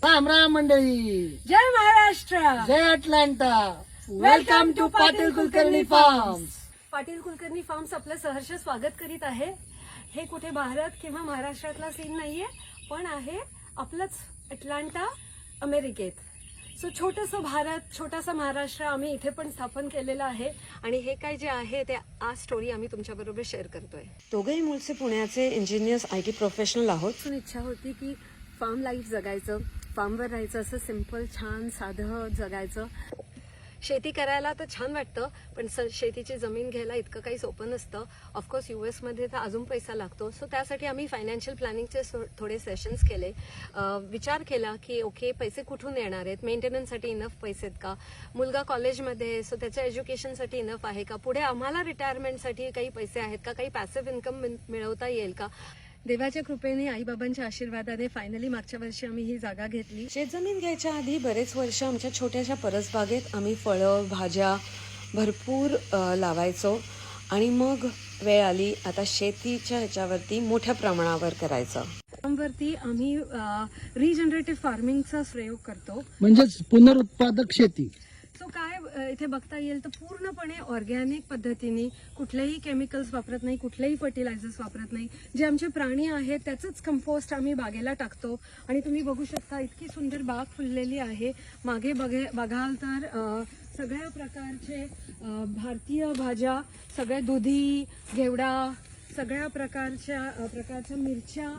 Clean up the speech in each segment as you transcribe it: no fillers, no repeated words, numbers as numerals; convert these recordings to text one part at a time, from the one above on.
राम राम मंडळी, जय महाराष्ट्र. जय Atlanta. Welcome to Patil Kulkarni farms. Patil Kulkarni farms आपलं सहर्ष स्वागत करीत आहे. हे कुठे भारत किंवा महाराष्ट्रातला सीन नाहीये, पण आहे आपलंच अटलांटा, अमेरिकेत. सो छोटंसं भारत, छोटासा महाराष्ट्र आम्ही इथे पण स्थापन केलेलं आहे. आणि हे काय जे आहे ते आज स्टोरी आम्ही तुमच्याबरोबर शेअर करतोय. दोघंही मूळचे पुण्याचे इंजिनियर्स, IT प्रोफेशनल आहोत. पण इच्छा होती की फार्म लाईफ जगायचं, फार्मवर राहायचं, असं सिंपल छान साधं जगायचं. शेती करायला तर छान वाटतं, पण शेतीची जमीन घ्यायला इतकं काही सोपं नसतं. ऑफकोर्स US मध्ये तर अजून पैसा लागतो. सो त्यासाठी आम्ही फायनान्शियल प्लॅनिंगचे थोडे सेशन्स केले. विचार केला की ओके, पैसे कुठून येणार आहेत, मेंटेनन्ससाठी इनफ पैसे आहेत का, मुलगा कॉलेजमध्ये सो त्याच्या एज्युकेशनसाठी इनफ आहे का, पुढे आम्हाला रिटायरमेंटसाठी काही पैसे आहेत का, काही पॅसिव्ह इन्कम मिळवता येईल का. देवाच्या कृपेने, आईबाबांच्या आशीर्वादाने फायनली मागच्या वर्षी आम्ही ही जागा घेतली. शेतजमीन घ्यायच्या आधी बरेच वर्ष आमच्या छोट्याशा परसबागेत आम्ही फळं, भाज्या भरपूर लावायचो. आणि मग वेळ आली आता शेतीच्या ह्याच्यावरती मोठ्या प्रमाणावर करायचं. फार्मवरती आम्ही रिजनरेटिव्ह फार्मिंगचा प्रयोग करतो, म्हणजेच पुनरुत्पादक शेती. सो काय इथे बघता येईल तर पूर्णपणे ऑर्गॅनिक पद्धतीने, कुठलेही केमिकल्स वापरत नाही, कुठलेही फर्टिलायझर्स वापरत नाही. जे आमचे प्राणी आहेत त्याचंच कंपोस्ट आम्ही बागेला टाकतो. आणि तुम्ही बघू शकता इतकी सुंदर बाग फुललेली आहे. मागे बघाल तर सगळ्या प्रकारचे भारतीय भाज्या, सगळ्या दुधी, घेवडा, सगळ्या प्रकारच्या मिरच्या,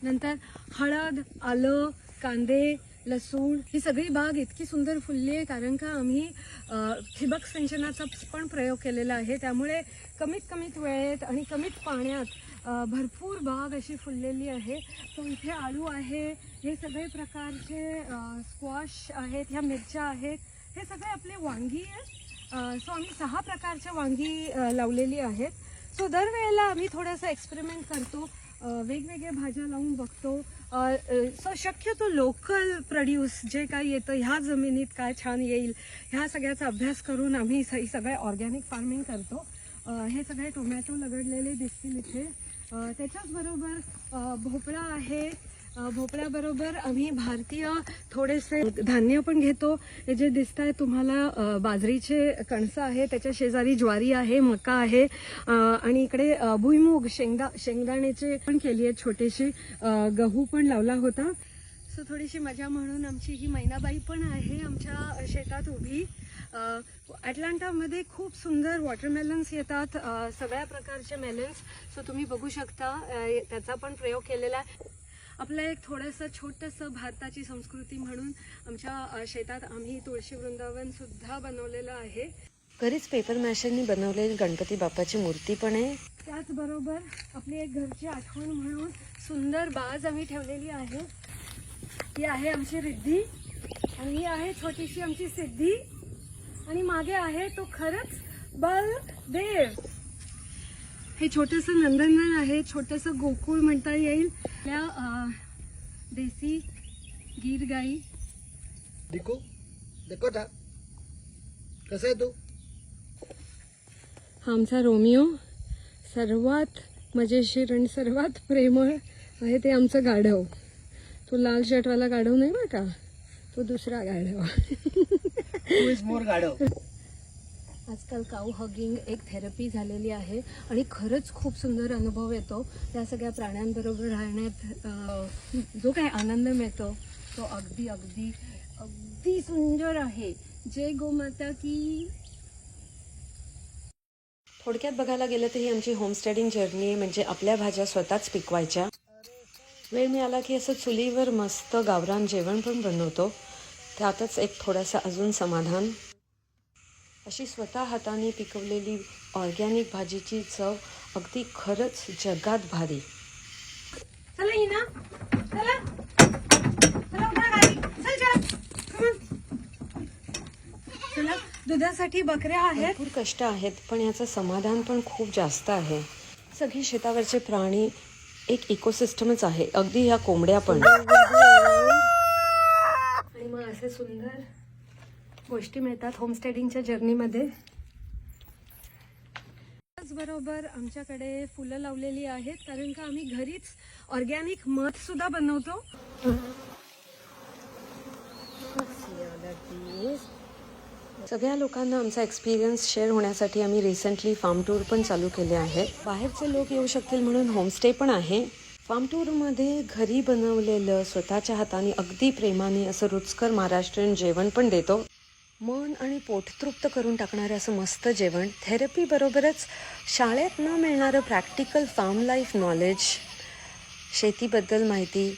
नंतर हळद, आलं, कांदे, लसूण, ही सगळी बाग इतकी सुंदर फुलली आहे कारण का आम्ही ठिबक सिंचनाचा पण प्रयोग केलेला आहे. त्यामुळे कमीत वेळेत आणि कमीत पाण्यात भरपूर बाग अशी फुललेली आहे. तो इथे आलू आहे, हे सगळे प्रकारचे स्क्वॉश आहेत, ह्या मिरच्या आहेत, हे सगळे आपले वांगी आहेत. सो आम्ही 6 प्रकारच्या वांगी लावलेली आहेत. सो दरवेळेला आम्ही थोडासा एक्सपेरिमेंट करतो, वेगवेगळ्या भाज्या लावून बघतो. सो शक्यतो लोकल प्रोड्यूस जे काही येतं ह्या जमिनीत काय छान येईल ह्या सगळ्याचा अभ्यास करून आम्ही सगळं ऑर्गॅनिक फार्मिंग करतो. हे सगळे टोमॅटो लगडलेले दिसतील इथे. त्याच्याच बरोबर भोपळा आहे. भोपळ्याबरोबर आम्ही भारतीय थोडेसे धान्य पण घेतो. हे जे दिसत आहे तुम्हाला बाजरीचे कणसं आहे, त्याच्या शेजारी ज्वारी आहे, मका आहे, आणि इकडे भुईमूग, शेंगदाण्याचे पण केली आहे छोटीशी, गहू पण लावला होता. सो थोडीशी मजा म्हणून आमची ही मैनाबाई पण आहे आमच्या शेतात उभी. अटलांटामध्ये खूप सुंदर वॉटरमेलन्स येतात, सगळ्या प्रकारचे मेलन्स. सो तुम्ही बघू शकता त्याचा पण प्रयोग केलेला आहे. आपलं एक थोडंसं छोटंसं भारताची संस्कृती म्हणून आमच्या शेतात आम्ही तुळशी वृंदावन सुद्धा बनवलेलं आहे. घरीच पेपर मॅशरनी बनवलेली गणपती बाप्पाची मूर्ती पण आहे. त्याचबरोबर आपली एक घरची आठवण म्हणून सुंदर बाज आम्ही ठेवलेली आहे. ही आहे आमची रिद्धी आणि ही आहे छोटीशी आमची सिद्धी. आणि मागे आहे तो खरंच बलदेव. हे छोटंसं नंदनवन आहे, छोटंसं गोकुळ म्हणता येईल. आपल्या देसी गीर गाई. देखो था कसं आहे तू. हा आमचा रोमिओ, सर्वात मजेशीर आणि सर्वात प्रेमळ आहे ते आमचं गाढव. तो लाल शर्टवाला गाढव नाही बरं का, तो दुसरा गाढव. मोर गाढव. आजकाल काऊ हगिंग एक थेरपी झालेली आहे आणि खरंच खूप सुंदर अनुभव येतो. त्या सगळ्या प्राण्यांबरोबर राहण्यात जो काही आनंद मिळतो तो अगदी अगदी अगदी सुंदर आहे. जय गोमाता की. थोडक्यात बघायला गेलं तर ही आमची होमस्टेडिंग जर्नी, म्हणजे आपल्या भाज्या स्वतःच पिकवायच्या. वेळ मिळाला की असं चुलीवर मस्त गावरान जेवण पण बनवतो. त्यातच एक थोडासा अजून समाधान. अशी स्वतः हाताने पिकवलेली ऑर्गॅनिक भाजीची चव अगदी खरंच जगात भारी. चला हिना, चला चला उठा गाडी, चला. दुधासाठी बकऱ्या आहेत, भरपूर कष्ट आहेत, पण याचं समाधान पण खूप जास्त आहे. सगळी शेतावरचे प्राणी एक इकोसिस्टमच आहे, अगदी ह्या कोंबड्या पण. आणि मग असे सुंदर गोष्टी मिळतात होमस्टेडिंगच्या जर्नीमध्ये. त्याचबरोबर आमच्याकडे फुलं लावलेली आहेत कारण का आम्ही घरीच ऑर्गॅनिक मध सुद्धा बनवतो. सगळ्या लोकांना आमचा एक्सपिरियन्स शेअर होण्यासाठी आम्ही रिसेंटली फार्म टूर पण चालू केले आहे. बाहेरचे लोक येऊ शकतील म्हणून होमस्टे पण आहे. फार्म टूरमध्ये घरी बनवलेलं स्वतःच्या हाताने अगदी प्रेमाने असं रुचकर महाराष्ट्रीयन जेवण पण देतो. मन आणि पोट तृप्त करून टाकणारं असं मस्त जेवण, थेरपी बरोबरच शाळेत न मिळणारं प्रॅक्टिकल फार्म लाईफ नॉलेज, शेतीबद्दल माहिती,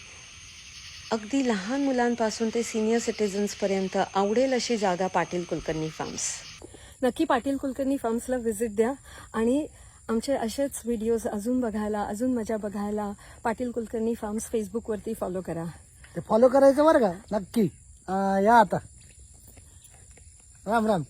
अगदी लहान मुलांपासून ते सिनियर सिटिझन्सपर्यंत आवडेल अशी जागा पाटील कुलकर्णी फार्म्स. नक्की पाटील कुलकर्णी फार्म्सला व्हिजिट द्या आणि आमचे असेच व्हिडिओज अजून बघायला, अजून मजा बघायला पाटील कुलकर्णी फार्म्स फेसबुकवरती फॉलो करा. ते फॉलो करायचं बरं का नक्की. या आता. राम राम.